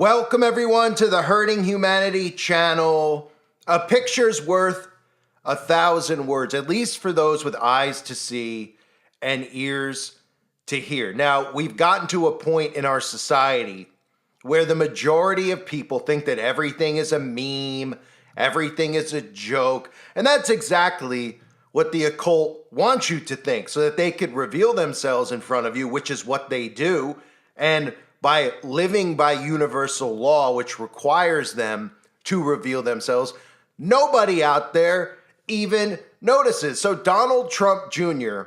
Welcome everyone to the Hurting Humanity channel. A picture's worth 1,000 words, at least for those with eyes to see and ears to hear. Now, we've gotten to a point in our society where the majority of people think that everything is a meme, everything is a joke, and that's exactly what the occult wants you to think, so that they could reveal themselves in front of you, which is what they do, and by living by universal law, which requires them to reveal themselves, nobody out there even notices. So Donald Trump Jr.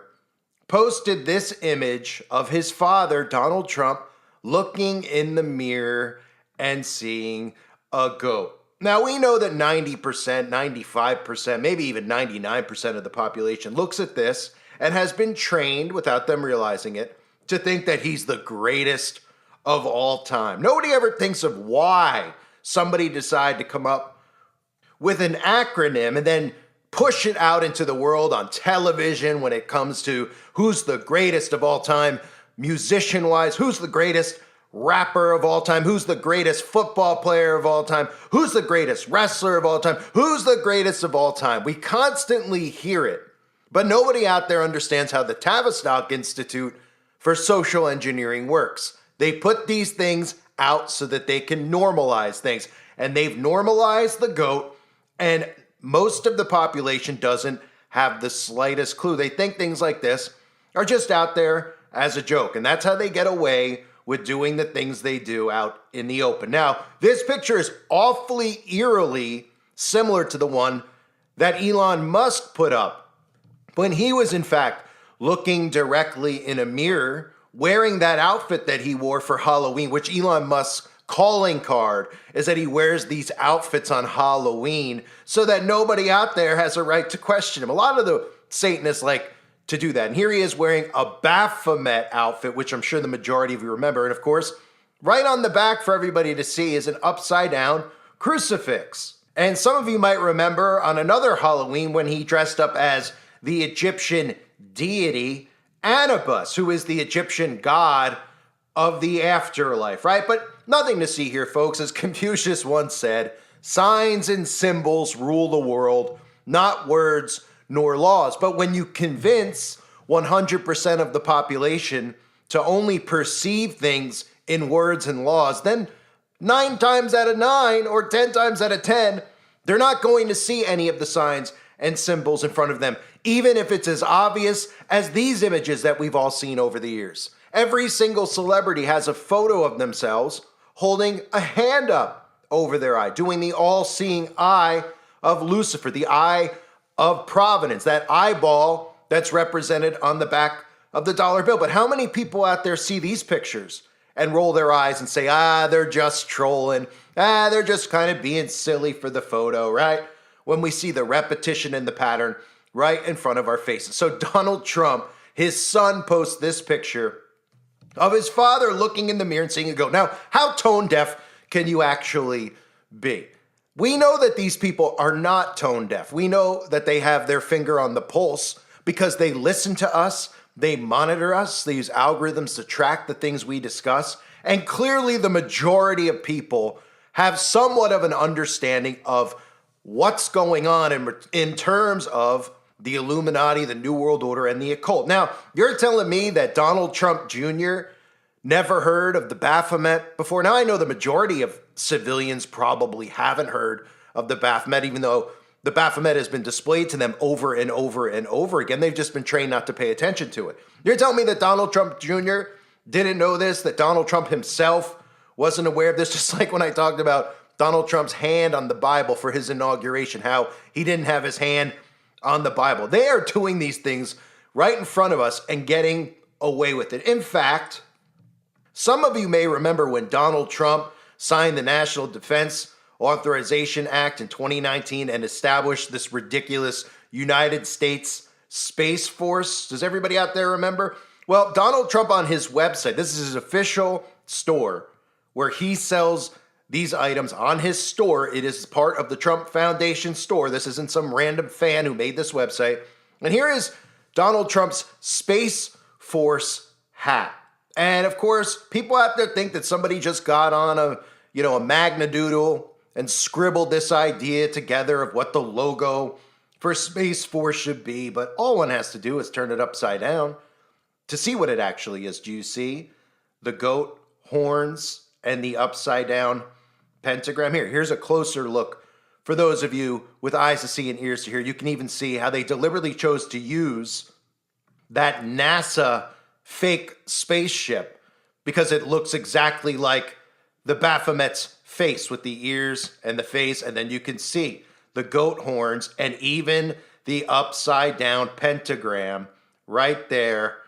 posted this image of his father, Donald Trump, looking in the mirror and seeing a goat. Now, we know that 90%, 95%, maybe even 99% of the population looks at this and has been trained, without them realizing it, to think that he's the greatest of all time. Nobody ever thinks of why somebody decided to come up with an acronym and then push it out into the world on television when it comes to who's the greatest of all time, musician-wise, who's the greatest rapper of all time, who's the greatest football player of all time, who's the greatest wrestler of all time, who's the greatest of all time. We constantly hear it, but nobody out there understands how the Tavistock Institute for Social Engineering works. They put these things out so that they can normalize things, and they've normalized the goat, and most of the population doesn't have the slightest clue. They think things like this are just out there as a joke, and that's how they get away with doing the things they do out in the open. Now, this picture is awfully eerily similar to the one that Elon Musk put up when he was, in fact, looking directly in a mirror, wearing that outfit that he wore for Halloween, which Elon Musk's calling card is that he wears these outfits on Halloween so that nobody out there has a right to question him. A lot of the Satanists like to do that. And here he is wearing a Baphomet outfit, which I'm sure the majority of you remember. And of course, right on the back for everybody to see is an upside down crucifix. And some of you might remember on another Halloween when he dressed up as the Egyptian deity Anubis, who is the Egyptian god of the afterlife, right? But nothing to see here, folks. As Confucius once said, signs and symbols rule the world, not words nor laws. But when you convince 100% of the population to only perceive things in words and laws, then 9 times out of 9 or 10 times out of 10, they're not going to see any of the signs and symbols in front of them, even if it's as obvious as these images that we've all seen over the years. Every single celebrity has a photo of themselves holding a hand up over their eye, doing the all-seeing eye of Lucifer, the eye of providence, that eyeball that's represented on the back of the dollar bill. But how many people out there see these pictures and roll their eyes and say, they're just trolling, they're just kind of being silly for the photo, right? When we see the repetition and the pattern right in front of our faces. So Donald Trump, his son, posts this picture of his father looking in the mirror and seeing a goat. Now, how tone deaf can you actually be? We know that these people are not tone deaf. We know that they have their finger on the pulse because they listen to us, they monitor us, they use algorithms to track the things we discuss, and clearly the majority of people have somewhat of an understanding of what's going on in terms of the Illuminati, the New World Order, and the occult. Now, you're telling me that Donald Trump Jr. never heard of the Baphomet before? Now, I know the majority of civilians probably haven't heard of the Baphomet, even though the Baphomet has been displayed to them over and over and over again. They've just been trained not to pay attention to it. You're telling me that Donald Trump Jr. didn't know this, that Donald Trump himself wasn't aware of this, just like when I talked about Donald Trump's hand on the Bible for his inauguration, how he didn't have his hand on the Bible. They are doing these things right in front of us and getting away with it. In fact, some of you may remember when Donald Trump signed the National Defense Authorization Act in 2019 and established this ridiculous United States Space Force. Does everybody out there remember? Well, Donald Trump on his website, this is his official store where he sells these items on his store. It is part of the Trump Foundation store. This isn't some random fan who made this website. And here is Donald Trump's Space Force hat. And of course, people out there think that somebody just got on a a magnadoodle and scribbled this idea together of what the logo for Space Force should be, but all one has to do is turn it upside down to see what it actually is. Do you see the goat horns and the upside down pentagram? Here's a closer look for those of you with eyes to see and ears to hear. You can even see how they deliberately chose to use that NASA fake spaceship because it looks exactly like the Baphomet's face with the ears and the face, and then you can see the goat horns and even the upside down pentagram right there,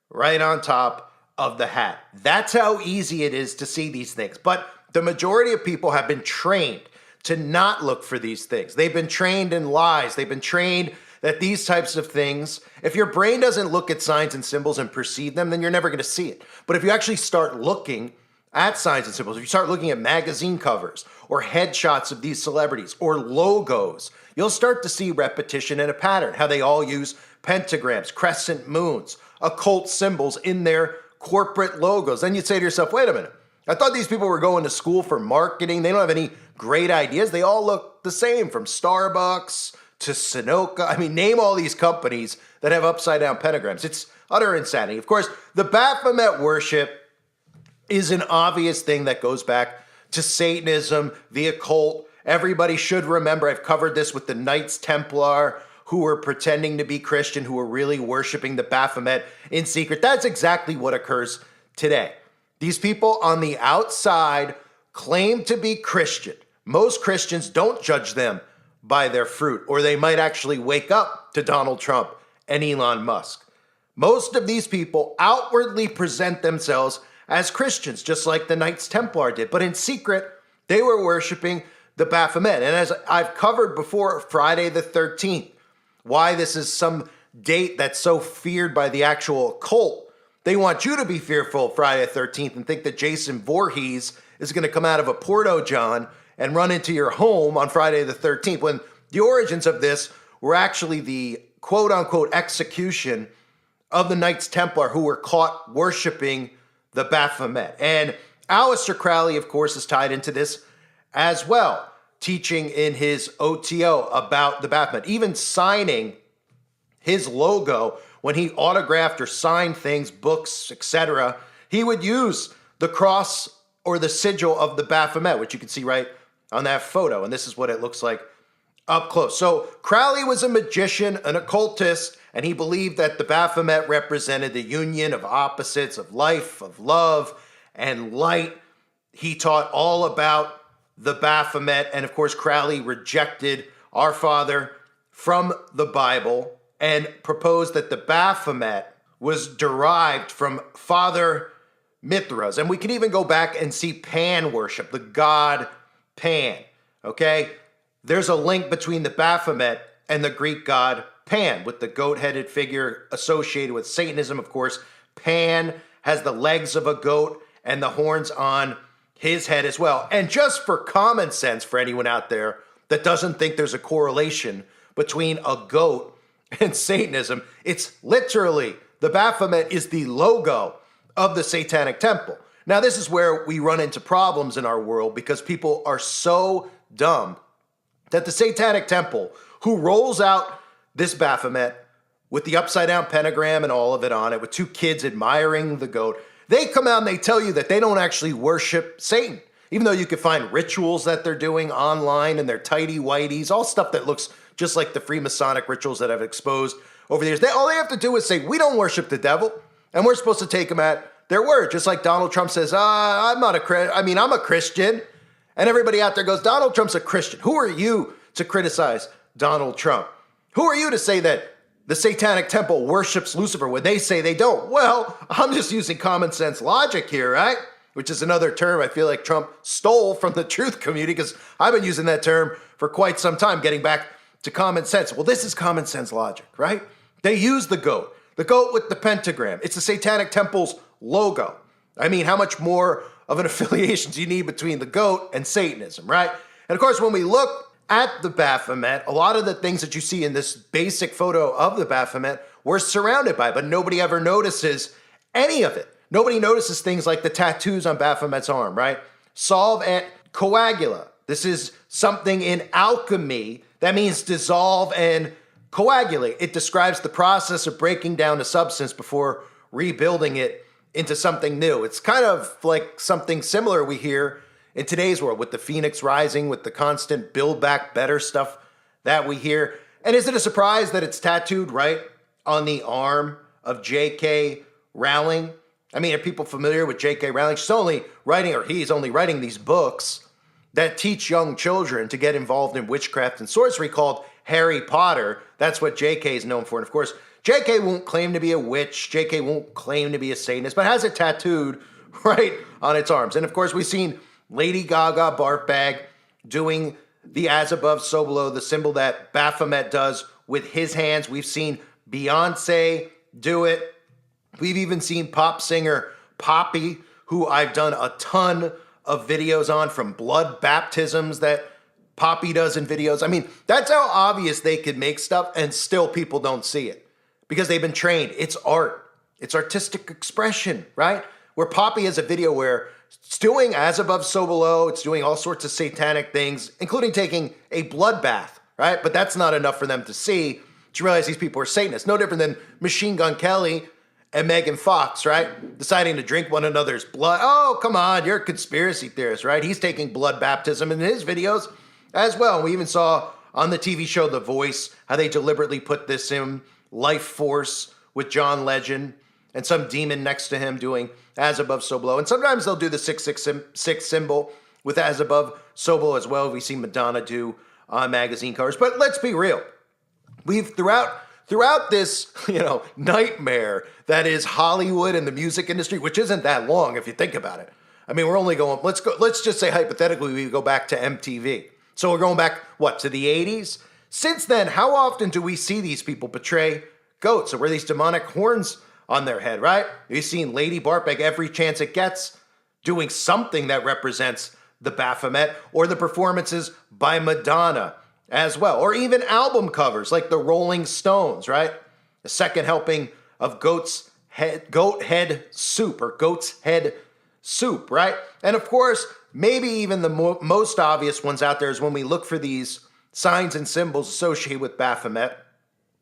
right on top of the hat. That's how easy it is to see these things. But the majority of people have been trained to not look for these things. They've been trained in lies. They've been trained that these types of things, if your brain doesn't look at signs and symbols and perceive them, then you're never going to see it. But if you actually start looking at signs and symbols, if you start looking at magazine covers or headshots of these celebrities or logos, you'll start to see repetition and a pattern, how they all use pentagrams, crescent moons, occult symbols in their corporate logos. Then you'd say to yourself, wait a minute, I thought these people were going to school for marketing. They don't have any great ideas. They all look the same, from Starbucks to Sunoco. I mean, name all these companies that have upside down pentagrams. It's utter insanity. Of course, the Baphomet worship is an obvious thing that goes back to Satanism, the occult. Everybody should remember, I've covered this with the Knights Templar who were pretending to be Christian, who were really worshiping the Baphomet in secret. That's exactly what occurs today. These people on the outside claim to be Christian. Most Christians don't judge them by their fruit, or they might actually wake up to Donald Trump and Elon Musk. Most of these people outwardly present themselves as Christians, just like the Knights Templar did, but in secret, they were worshiping the Baphomet. And as I've covered before, Friday the 13th, why this is some date that's so feared by the actual occult. They want you to be fearful of Friday the 13th and think that Jason Voorhees is going to come out of a Porto John and run into your home on Friday the 13th, when the origins of this were actually the quote-unquote execution of the Knights Templar who were caught worshiping the Baphomet. And Aleister Crowley, of course, is tied into this as well, teaching in his OTO about the Baphomet, even signing his logo when he autographed or signed things, books, etc. He would use the cross or the sigil of the Baphomet, which you can see right on that photo. And this is what it looks like up close. So Crowley was a magician, an occultist, and he believed that the Baphomet represented the union of opposites, of life, of love, and light. He taught all about the Baphomet, and of course Crowley rejected Our Father from the Bible and proposed that the Baphomet was derived from Father Mithras. And we can even go back and see Pan worship, the god Pan, okay? There's a link between the Baphomet and the Greek god Pan, with the goat-headed figure associated with Satanism. Of course, Pan has the legs of a goat and the horns on his head as well. And just for common sense, for anyone out there that doesn't think there's a correlation between a goat and Satanism, it's literally, the Baphomet is the logo of the Satanic Temple. Now, this is where we run into problems in our world, because people are so dumb that the Satanic Temple, who rolls out this Baphomet with the upside down pentagram and all of it on it, with two kids admiring the goat, they come out and they tell you that they don't actually worship Satan, even though you can find rituals that they're doing online and their tighty-whities, all stuff that looks just like the Freemasonic rituals that I've exposed over the years. All they have to do is say, we don't worship the devil, and we're supposed to take them at their word. Just like Donald Trump says, I'm a Christian. And everybody out there goes, Donald Trump's a Christian. Who are you to criticize Donald Trump? Who are you to say that the Satanic Temple worships Lucifer when they say they don't? Well, I'm just using common sense logic here, right? Which is another term I feel like Trump stole from the truth community, because I've been using that term for quite some time, getting back to common sense. Well, this is common sense logic, right? They use the goat with the pentagram. It's the Satanic Temple's logo. I mean, how much more of an affiliation do you need between the goat and Satanism, right? And of course, when we look at the Baphomet, a lot of the things that you see in this basic photo of the Baphomet we're surrounded by, but nobody ever notices any of it. Nobody notices things like the tattoos on Baphomet's arm, right? Solve et coagula. This is something in alchemy that means dissolve and coagulate. It describes the process of breaking down a substance before rebuilding it into something new. It's kind of like something similar we hear in today's world with the phoenix rising, with the constant build back better stuff that we hear. And is it a surprise that it's tattooed right on the arm of J.K. Rowling? I mean, are people familiar with J.K. Rowling? He's only writing these books that teach young children to get involved in witchcraft and sorcery called Harry Potter. That's what J.K. is known for. And of course, J.K. won't claim to be a witch. J.K. won't claim to be a Satanist, but has it tattooed right on its arms. And of course, we've seen Lady Gaga barf bag doing the as above, so below, the symbol that Baphomet does with his hands. We've seen Beyonce do it. We've even seen pop singer Poppy, who I've done a ton of videos on, from blood baptisms that Poppy does in videos. I mean, that's how obvious they could make stuff and still people don't see it because they've been trained. It's art. It's artistic expression, right? Where Poppy has a video where it's doing as above, so below. It's doing all sorts of satanic things, including taking a bloodbath, right? But that's not enough for them to see, to realize these people are Satanists. No different than Machine Gun Kelly and Megan Fox, right? Deciding to drink one another's blood. Oh, come on, you're a conspiracy theorist, right? He's taking blood baptism in his videos as well. We even saw on the TV show The Voice how they deliberately put this in Life Force with John Legend and some demon next to him doing as above, so below. And sometimes they'll do the 666 symbol with as above, so below as well. We've seen Madonna do on magazine covers. But let's be real. We've throughout this, nightmare that is Hollywood and the music industry, which isn't that long if you think about it. I mean, we're only going, let's just say hypothetically we go back to MTV. So we're going back, to the 80s? Since then, how often do we see these people portray goats or wear these demonic horns on their head, right? You've seen Lady Bartbag every chance it gets doing something that represents the Baphomet, or the performances by Madonna as well, or even album covers like the Rolling Stones, right? The second helping of goat head soup, right? And of course, maybe even the most obvious ones out there is when we look for these signs and symbols associated with Baphomet.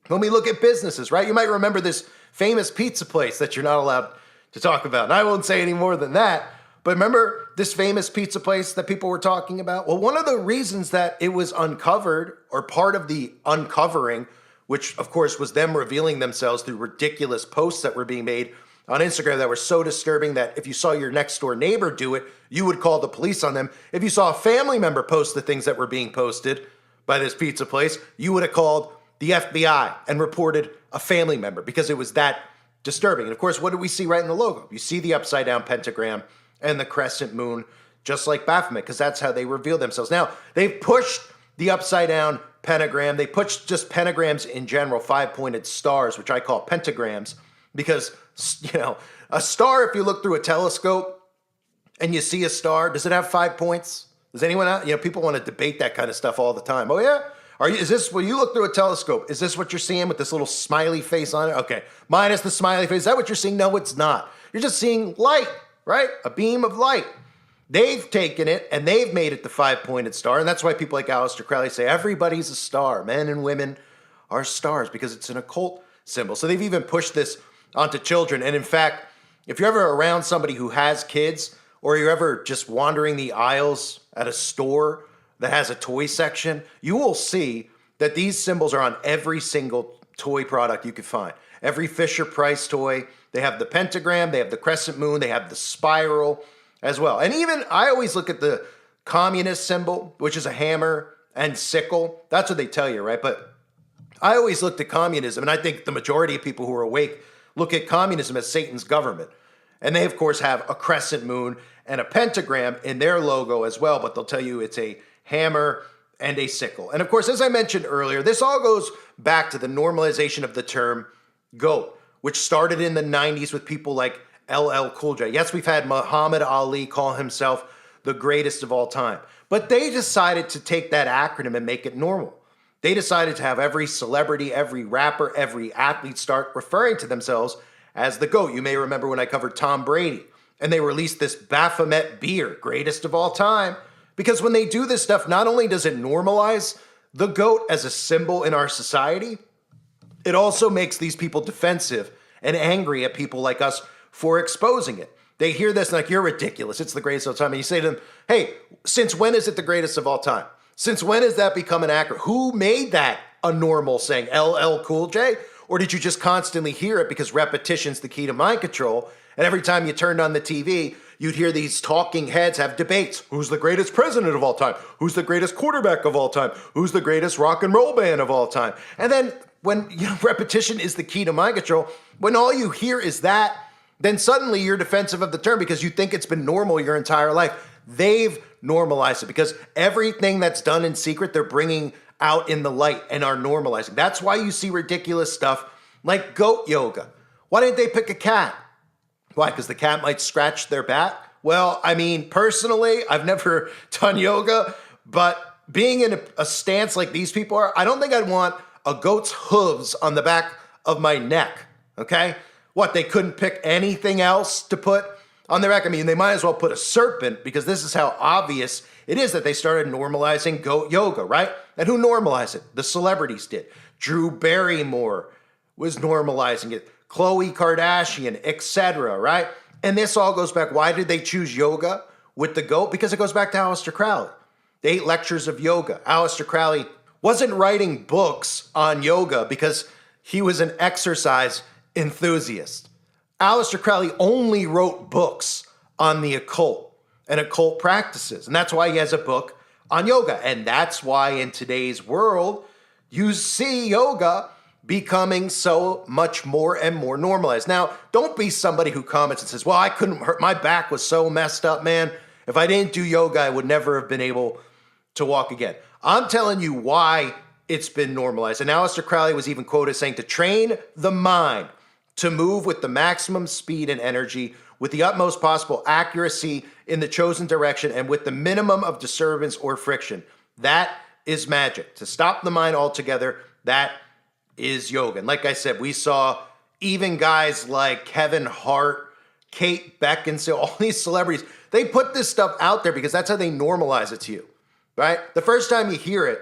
When we look at businesses, right? You might remember this famous pizza place that you're not allowed to talk about. And I won't say any more than that. But remember this famous pizza place that people were talking about? Well, one of the reasons that it was uncovered, or part of the uncovering, which of course was them revealing themselves through ridiculous posts that were being made on Instagram that were so disturbing that if you saw your next door neighbor do it, you would call the police on them. If you saw a family member post the things that were being posted by this pizza place, you would have called the FBI and reported a family member because it was that disturbing. And of course, what do we see right in the logo? You see the upside down pentagram and the crescent moon, just like Baphomet, because that's how they reveal themselves. Now, they've pushed the upside down pentagram. They pushed just pentagrams in general, 5-pointed stars, which I call pentagrams, because, a star, if you look through a telescope and you see a star, does it have 5 points? Does anyone out? People want to debate that kind of stuff all the time. Oh, yeah? When you look through a telescope, is this what you're seeing with this little smiley face on it? Okay, minus the smiley face. Is that what you're seeing? No, it's not. You're just seeing light, right? A beam of light. They've taken it and they've made it the 5-pointed star. And that's why people like Aleister Crowley say everybody's a star. Men and women are stars because it's an occult symbol. So they've even pushed this onto children. And in fact, if you're ever around somebody who has kids, or you're ever just wandering the aisles at a store that has a toy section, you will see that these symbols are on every single toy product you could find. Every Fisher-Price toy, they have the pentagram, they have the crescent moon, they have the spiral as well. And even, I always look at the communist symbol, which is a hammer and sickle. That's what they tell you, right? But I always looked at communism, and I think the majority of people who are awake look at communism as Satan's government. And they, of course, have a crescent moon and a pentagram in their logo as well, but they'll tell you it's a hammer and a sickle. And of course, as I mentioned earlier, this all goes back to the normalization of the term goat, which started in the 90s with people like LL Cool J. Yes, we've had Muhammad Ali call himself the greatest of all time, but they decided to take that acronym and make it normal. They decided to have every celebrity, every rapper, every athlete start referring to themselves as the GOAT. You may remember when I covered Tom Brady and they released this Baphomet beer, greatest of all time, Because when they do this stuff, not only does it normalize the goat as a symbol in our society, it also makes these people defensive and angry at people like us for exposing it. They hear this and like, you're ridiculous. It's the greatest of all time. And you say to them, hey, since when is it the greatest of all time? Since when has that become an accurate? Who made that a normal saying? LL Cool J? Or did you just constantly hear it because repetition's the key to mind control? And every time you turned on the TV, you'd hear these talking heads have debates. Who's the greatest president of all time? Who's the greatest quarterback of all time? Who's the greatest rock and roll band of all time? And then when repetition is the key to mind control, when all you hear is that, then suddenly you're defensive of the term because you think it's been normal your entire life. They've normalized it because everything that's done in secret, they're bringing out in the light and are normalizing. That's why you see ridiculous stuff like goat yoga. Why didn't they pick a cat? Why? Because the cat might scratch their back? Well, I mean, personally, I've never done yoga, but being in a stance like these people are, I don't think I'd want a goat's hooves on the back of my neck, okay? What, they couldn't pick anything else to put on their back? I mean, they might as well put a serpent because this is how obvious it is that they started normalizing goat yoga, right? And who normalized it? The celebrities did. Drew Barrymore was normalizing it. Khloe Kardashian, etc., right? And this all goes back. Why did they choose yoga with the goat? Because it goes back to Aleister Crowley. The 8 lectures of yoga. Aleister Crowley wasn't writing books on yoga because he was an exercise enthusiast. Aleister Crowley only wrote books on the occult and occult practices. And that's why he has a book on yoga. And that's why in today's world, you see yoga becoming so much more and more normalized. Now, don't be somebody who comments and says, well, I couldn't hurt. My back was so messed up, man. If I didn't do yoga, I would never have been able to walk again. I'm telling you why it's been normalized. And Aleister Crowley was even quoted saying to train the mind to move with the maximum speed and energy, with the utmost possible accuracy in the chosen direction, and with the minimum of disturbance or friction. That is magic. To stop the mind altogether, that is yoga. And like I said, we saw even guys like Kevin Hart, Kate Beckinsale, all these celebrities, they put this stuff out there because that's how they normalize it to you, right? The first time you hear it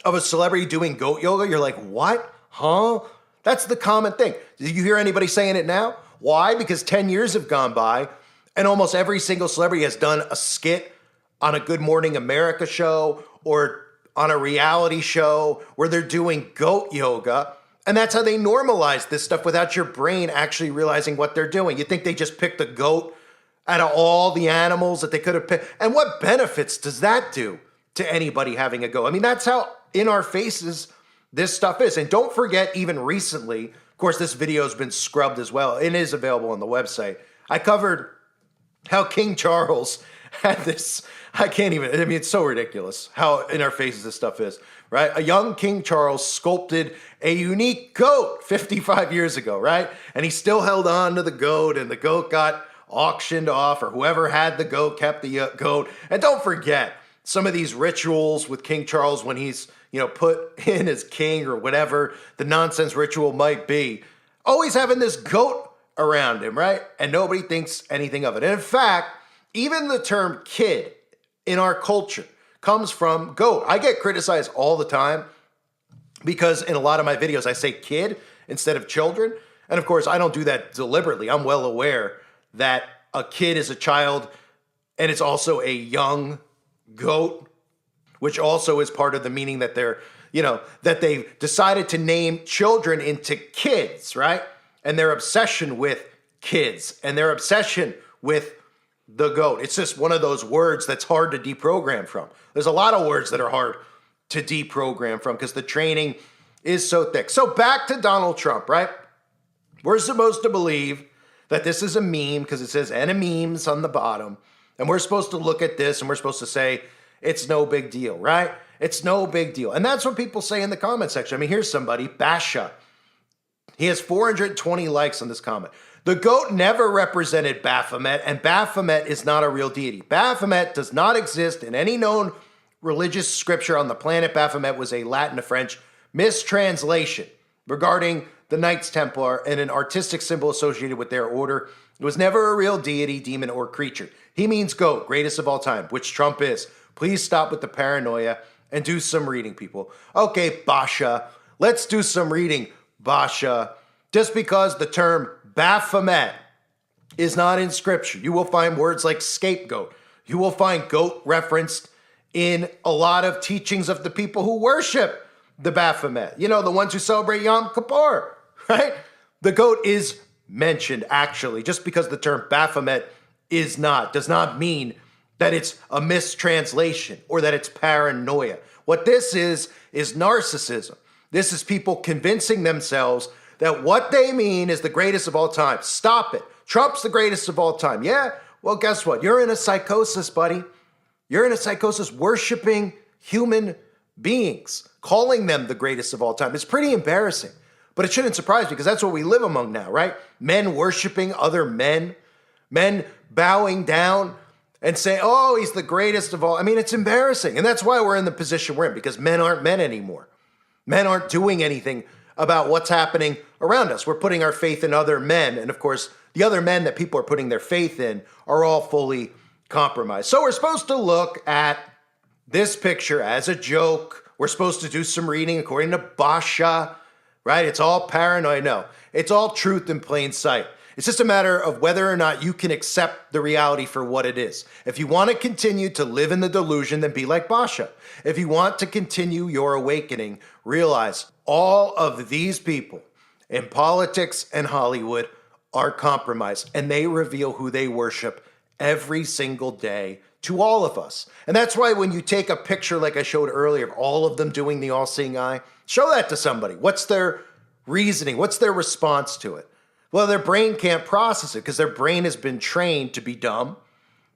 of a celebrity doing goat yoga, you're like, what? Huh? That's the common thing. Did you hear anybody saying it now? Why? Because 10 years have gone by and almost every single celebrity has done a skit on a Good Morning America show or on a reality show where they're doing goat yoga. And that's how they normalize this stuff without your brain actually realizing what they're doing. You think they just picked a goat out of all the animals that they could have picked. And what benefits does that do to anybody having a goat? I mean, that's how in our faces this stuff is. And don't forget, even recently, of course, this video has been scrubbed as well. It is available on the website. I covered how King Charles had this, it's so ridiculous how in our faces this stuff is, right? A young King Charles sculpted a unique goat 55 years ago, right? And he still held on to the goat, and the goat got auctioned off, or whoever had the goat kept the goat. And don't forget, some of these rituals with King Charles when he's, put in as king or whatever the nonsense ritual might be, always having this goat around him, right? And nobody thinks anything of it. And in fact, even the term kid in our culture comes from goat. I get criticized all the time because in a lot of my videos, I say kid instead of children. And of course, I don't do that deliberately. I'm well aware that a kid is a child and it's also a young goat, which also is part of the meaning that they're, that they've decided to name children into kids, right? And their obsession with kids and their obsession with the goat. It's just one of those words that's hard to deprogram from. There's a lot of words that are hard to deprogram from because the training is so thick. So back to Donald Trump, right? We're supposed to believe that this is a meme because it says "memes" on the bottom. And we're supposed to look at this and we're supposed to say, it's no big deal, right? It's no big deal. And that's what people say in the comment section. I mean, here's somebody, Basha. He has 420 likes on this comment. The goat never represented Baphomet, and Baphomet is not a real deity. Baphomet does not exist in any known religious scripture on the planet. Baphomet was a Latin to French mistranslation regarding the Knights Templar and an artistic symbol associated with their order. It was never a real deity, demon, or creature. He means goat, greatest of all time, which Trump is. Please stop with the paranoia and do some reading, people. Okay, Basha, let's do some reading, Basha. Just because the term Baphomet is not in scripture, you will find words like scapegoat. You will find goat referenced in a lot of teachings of the people who worship the Baphomet. You know, the ones who celebrate Yom Kippur, right? The goat is mentioned, actually. Just because the term Baphomet does not mean that it's a mistranslation or that it's paranoia. What this is narcissism. This is people convincing themselves that what they mean is the greatest of all time. Stop it. Trump's the greatest of all time. Yeah? Well, guess what? You're in a psychosis, buddy. You're in a psychosis worshiping human beings, calling them the greatest of all time. It's pretty embarrassing, but it shouldn't surprise me because that's what we live among now, right? Men worshiping other men, men bowing down and saying, oh, he's the greatest of all. I mean, it's embarrassing. And that's why we're in the position we're in, because men aren't men anymore. Men aren't doing anything about what's happening around us. We're putting our faith in other men. And of course, the other men that people are putting their faith in are all fully compromised. So we're supposed to look at this picture as a joke. We're supposed to do some reading according to Basha, right? It's all paranoia. No, it's all truth in plain sight. It's just a matter of whether or not you can accept the reality for what it is. If you want to continue to live in the delusion, then be like Basha. If you want to continue your awakening, realize all of these people in politics and Hollywood are compromised, and they reveal who they worship every single day to all of us. And that's why when you take a picture like I showed earlier of all of them doing the all-seeing eye, show that to somebody. What's their reasoning? What's their response to it? Well, their brain can't process it because their brain has been trained to be dumb,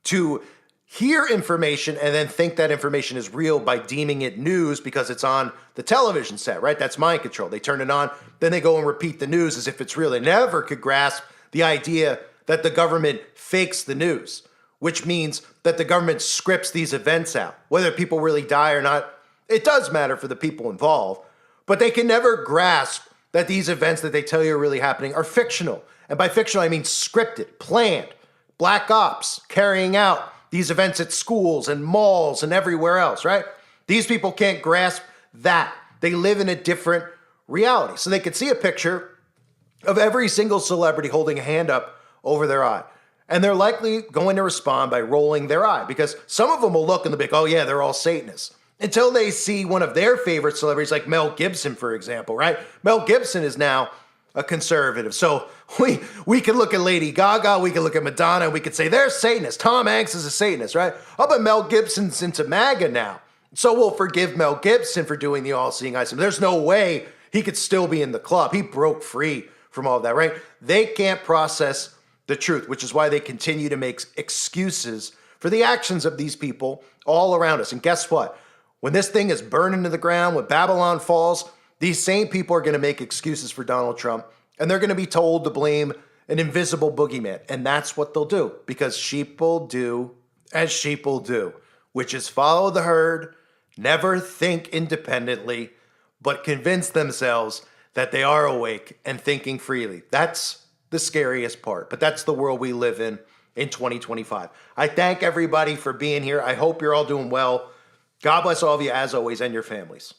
to hear information and then think that information is real by deeming it news because it's on the television set, right? That's mind control. They turn it on, then they go and repeat the news as if it's real. They never could grasp the idea that the government fakes the news, which means that the government scripts these events out. Whether people really die or not, it does matter for the people involved, but they can never grasp that these events that they tell you are really happening are fictional. And by fictional, I mean scripted, planned, black ops carrying out these events at schools and malls and everywhere else, right? These people can't grasp that. They live in a different reality. So they could see a picture of every single celebrity holding a hand up over their eye. And they're likely going to respond by rolling their eye because some of them will look and they'll be like, oh yeah, they're all Satanists. Until they see one of their favorite celebrities like Mel Gibson, for example, right? Mel Gibson is now a conservative. So we can look at Lady Gaga, we can look at Madonna, and we could say they're Satanists. Tom Hanks is a Satanist, right? Oh, but Mel Gibson's into MAGA now. So we'll forgive Mel Gibson for doing the all-seeing eye. There's no way he could still be in the club. He broke free from all of that, right? They can't process the truth, which is why they continue to make excuses for the actions of these people all around us. And guess what? When this thing is burned into the ground, when Babylon falls, these same people are going to make excuses for Donald Trump, and they're going to be told to blame an invisible boogeyman. And that's what they'll do, because sheep will do as sheep will do, which is follow the herd, never think independently, but convince themselves that they are awake and thinking freely. That's the scariest part, but that's the world we live in 2025. I thank everybody for being here. I hope you're all doing well. God bless all of you as always and your families.